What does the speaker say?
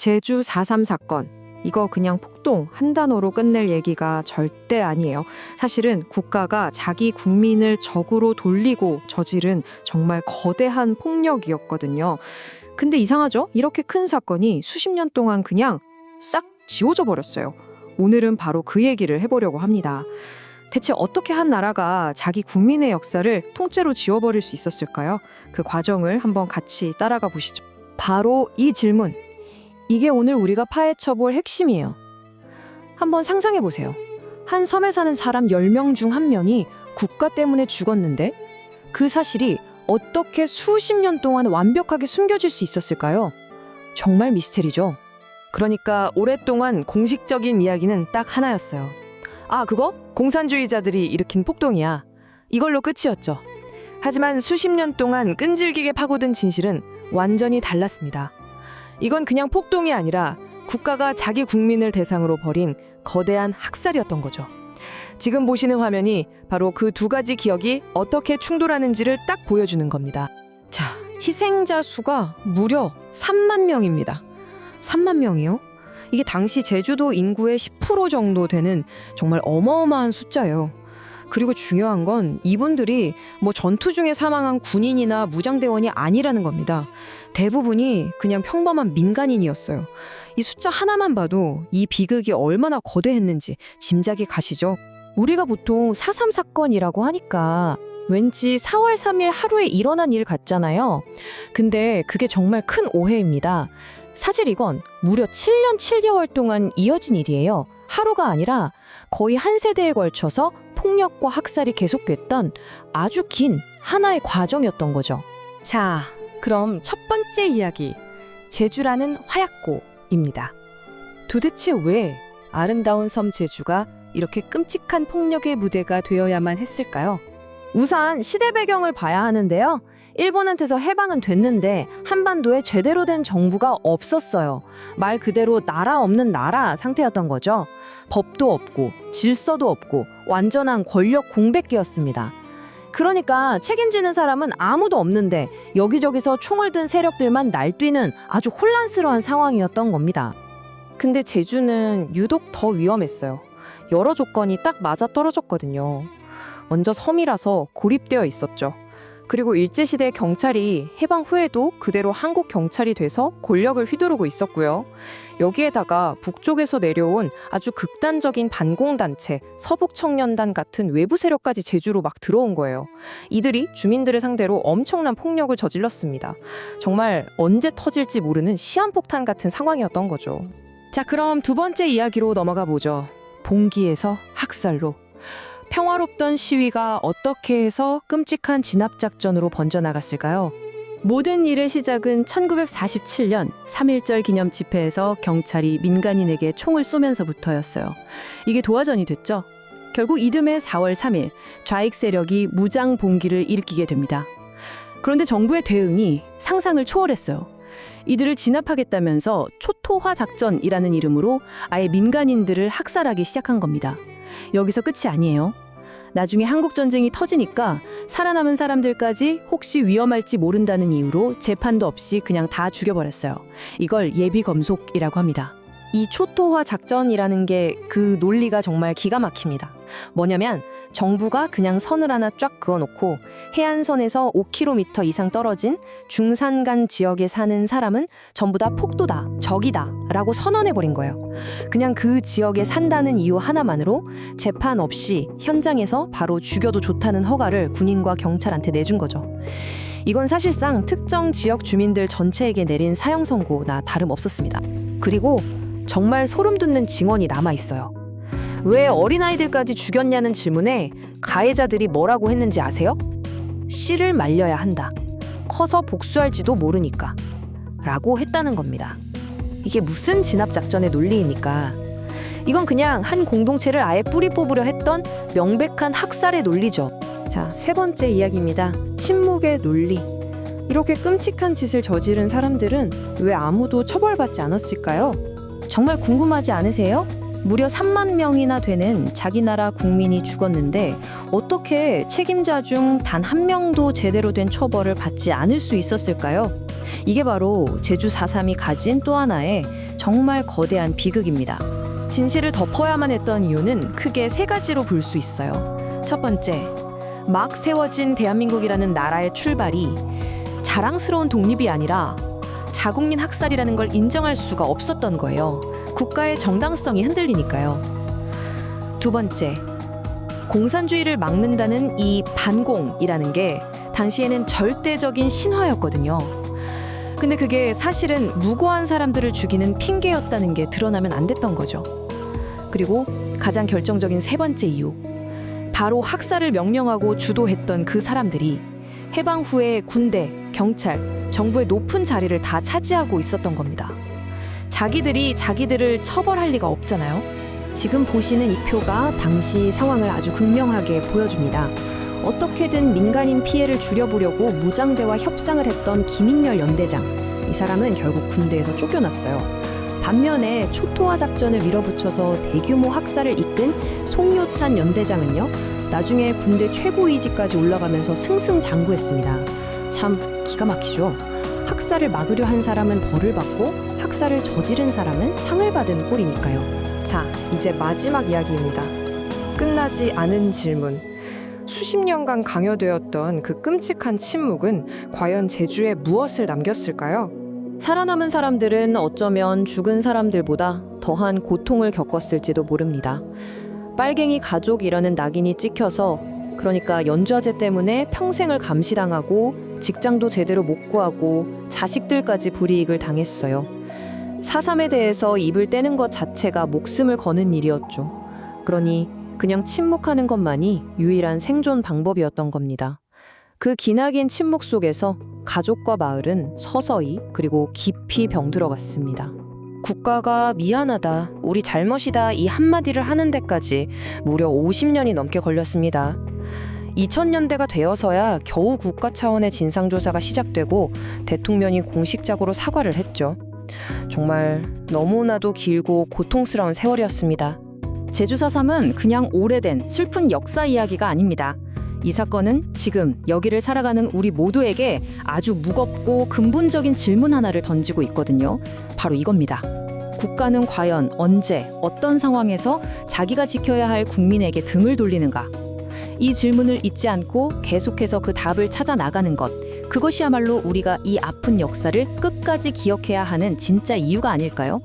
제주 4.3 사건. 이거 그냥 폭동 한 단어로 끝낼 얘기가 절대 아니에요. 사실은 국가가 자기 국민을 적으로 돌리고 저지른 정말 거대한 폭력이었거든요. 근데 이상하죠? 이렇게 큰 사건이 수십 년 동안 그냥 싹 지워져 버렸어요. 오늘은 바로 그 얘기를 해보려고 합니다. 대체 어떻게 한 나라가 자기 국민의 역사를 통째로 지워버릴 수 있었을까요? 그 과정을 한번 같이 따라가 보시죠. 바로 이 질문. 이게 오늘 우리가 파헤쳐볼 핵심이에요. 한번 상상해 보세요. 한 섬에 사는 사람 10명 중 1명이 국가 때문에 죽었는데 그 사실이 어떻게 수십 년 동안 완벽하게 숨겨질 수 있었을까요? 정말 미스테리죠. 그러니까 오랫동안 공식적인 이야기는 딱 하나였어요. 아, 그거? 공산주의자들이 일으킨 폭동이야. 이걸로 끝이었죠. 하지만 수십 년 동안 끈질기게 파고든 진실은 완전히 달랐습니다. 이건 그냥 폭동이 아니라 국가가 자기 국민을 대상으로 벌인 거대한 학살이었던 거죠. 지금 보시는 화면이 바로 그 두 가지 기억이 어떻게 충돌하는지를 딱 보여주는 겁니다. 자, 희생자 수가 무려 3만 명입니다. 3만 명이요? 이게 당시 제주도 인구의 10% 정도 되는 정말 어마어마한 숫자예요. 그리고 중요한 건 이분들이 전투 중에 사망한 군인이나 무장대원이 아니라는 겁니다. 대부분이 그냥 평범한 민간인이었어요. 이 숫자 하나만 봐도 이 비극이 얼마나 거대했는지 짐작이 가시죠? 우리가 보통 4.3 사건이라고 하니까 왠지 4월 3일 하루에 일어난 일 같잖아요. 근데 그게 정말 큰 오해입니다. 사실 이건 무려 7년 7개월 동안 이어진 일이에요. 하루가 아니라 거의 한 세대에 걸쳐서 폭력과 학살이 계속됐던 아주 긴 하나의 과정이었던 거죠. 자, 그럼 첫 번째 이야기, 제주라는 화약고입니다. 도대체 왜 아름다운 섬 제주가 이렇게 끔찍한 폭력의 무대가 되어야만 했을까요? 우선 시대 배경을 봐야 하는데요. 일본한테서 해방은 됐는데 한반도에 제대로 된 정부가 없었어요. 말 그대로 나라 없는 나라 상태였던 거죠. 법도 없고 질서도 없고 완전한 권력 공백기였습니다. 그러니까 책임지는 사람은 아무도 없는데 여기저기서 총을 든 세력들만 날뛰는 아주 혼란스러운 상황이었던 겁니다. 근데 제주는 유독 더 위험했어요. 여러 조건이 딱 맞아떨어졌거든요. 먼저 섬이라서 고립되어 있었죠. 그리고 일제시대 경찰이 해방 후에도 그대로 한국 경찰이 돼서 권력을 휘두르고 있었고요. 여기에다가 북쪽에서 내려온 아주 극단적인 반공단체, 서북청년단 같은 외부 세력까지 제주로 막 들어온 거예요. 이들이 주민들을 상대로 엄청난 폭력을 저질렀습니다. 정말 언제 터질지 모르는 시한폭탄 같은 상황이었던 거죠. 자, 그럼 두 번째 이야기로 넘어가 보죠. 봉기에서 학살로. 평화롭던 시위가 어떻게 해서 끔찍한 진압작전으로 번져나갔을까요? 모든 일의 시작은 1947년 3.1절 기념 집회에서 경찰이 민간인에게 총을 쏘면서부터였어요. 이게 도화전이 됐죠. 결국 이듬해 4월 3일 좌익 세력이 무장 봉기를 일으키게 됩니다. 그런데 정부의 대응이 상상을 초월했어요. 이들을 진압하겠다면서 초토화 작전이라는 이름으로 아예 민간인들을 학살하기 시작한 겁니다. 여기서 끝이 아니에요. 나중에 한국전쟁이 터지니까 살아남은 사람들까지 혹시 위험할지 모른다는 이유로 재판도 없이 그냥 다 죽여버렸어요. 이걸 예비검속이라고 합니다. 이 초토화 작전이라는 게 그 논리가 정말 기가 막힙니다. 뭐냐면 정부가 그냥 선을 하나 쫙 그어놓고 해안선에서 5km 이상 떨어진 중산간 지역에 사는 사람은 전부 다 폭도다, 적이다 라고 선언해버린 거예요. 그냥 그 지역에 산다는 이유 하나만으로 재판 없이 현장에서 바로 죽여도 좋다는 허가를 군인과 경찰한테 내준 거죠. 이건 사실상 특정 지역 주민들 전체에게 내린 사형 선고나 다름없었습니다. 그리고 정말 소름 돋는 증언이 남아있어요. 왜 어린아이들까지 죽였냐는 질문에 가해자들이 뭐라고 했는지 아세요? 씨를 말려야 한다. 커서 복수할지도 모르니까. 라고 했다는 겁니다. 이게 무슨 진압작전의 논리입니까? 이건 그냥 한 공동체를 아예 뿌리 뽑으려 했던 명백한 학살의 논리죠. 자, 세 번째 이야기입니다. 침묵의 논리. 이렇게 끔찍한 짓을 저지른 사람들은 왜 아무도 처벌받지 않았을까요? 정말 궁금하지 않으세요? 무려 3만 명이나 되는 자기 나라 국민이 죽었는데 어떻게 책임자 중 단 한 명도 제대로 된 처벌을 받지 않을 수 있었을까요? 이게 바로 제주 4.3이 가진 또 하나의 정말 거대한 비극입니다. 진실을 덮어야만 했던 이유는 크게 세 가지로 볼 수 있어요. 첫 번째, 막 세워진 대한민국이라는 나라의 출발이 자랑스러운 독립이 아니라 자국민 학살이라는 걸 인정할 수가 없었던 거예요. 국가의 정당성이 흔들리니까요. 두 번째, 공산주의를 막는다는 이 반공이라는 게 당시에는 절대적인 신화였거든요. 근데 그게 사실은 무고한 사람들을 죽이는 핑계였다는 게 드러나면 안 됐던 거죠. 그리고 가장 결정적인 세 번째 이유, 바로 학살을 명령하고 주도했던 그 사람들이 해방 후에 군대, 경찰, 정부의 높은 자리를 다 차지하고 있었던 겁니다. 자기들이 자기들을 처벌할 리가 없잖아요. 지금 보시는 이 표가 당시 상황을 아주 극명하게 보여줍니다. 어떻게든 민간인 피해를 줄여보려고 무장대와 협상을 했던 김인열 연대장. 이 사람은 결국 군대에서 쫓겨났어요. 반면에 초토화 작전을 밀어붙여서 대규모 학살을 이끈 송요찬 연대장은요, 나중에 군대 최고위직까지 올라가면서 승승장구했습니다. 참 기가 막히죠. 학살을 막으려 한 사람은 벌을 받고 학살을 저지른 사람은 상을 받은 꼴이니까요. 자, 이제 마지막 이야기입니다. 끝나지 않은 질문. 수십 년간 강요되었던 그 끔찍한 침묵은 과연 제주에 무엇을 남겼을까요? 살아남은 사람들은 어쩌면 죽은 사람들보다 더한 고통을 겪었을지도 모릅니다. 빨갱이 가족이라는 낙인이 찍혀서, 그러니까 연좌제 때문에 평생을 감시당하고 직장도 제대로 못 구하고 자식들까지 불이익을 당했어요. 4.3에 대해서 입을 떼는 것 자체가 목숨을 거는 일이었죠. 그러니 그냥 침묵하는 것만이 유일한 생존 방법이었던 겁니다. 그 기나긴 침묵 속에서 가족과 마을은 서서히 그리고 깊이 병들어갔습니다. 국가가 미안하다, 우리 잘못이다 이 한마디를 하는 데까지 무려 50년이 넘게 걸렸습니다. 2000년대가 되어서야 겨우 국가 차원의 진상조사가 시작되고 대통령이 공식적으로 사과를 했죠. 정말 너무나도 길고 고통스러운 세월이었습니다. 제주 4.3은 그냥 오래된 슬픈 역사 이야기가 아닙니다. 이 사건은 지금 여기를 살아가는 우리 모두에게 아주 무겁고 근본적인 질문 하나를 던지고 있거든요. 바로 이겁니다. 국가는 과연 언제, 어떤 상황에서 자기가 지켜야 할 국민에게 등을 돌리는가? 이 질문을 잊지 않고 계속해서 그 답을 찾아 나가는 것, 그것이야말로 우리가 이 아픈 역사를 끝까지 기억해야 하는 진짜 이유가 아닐까요?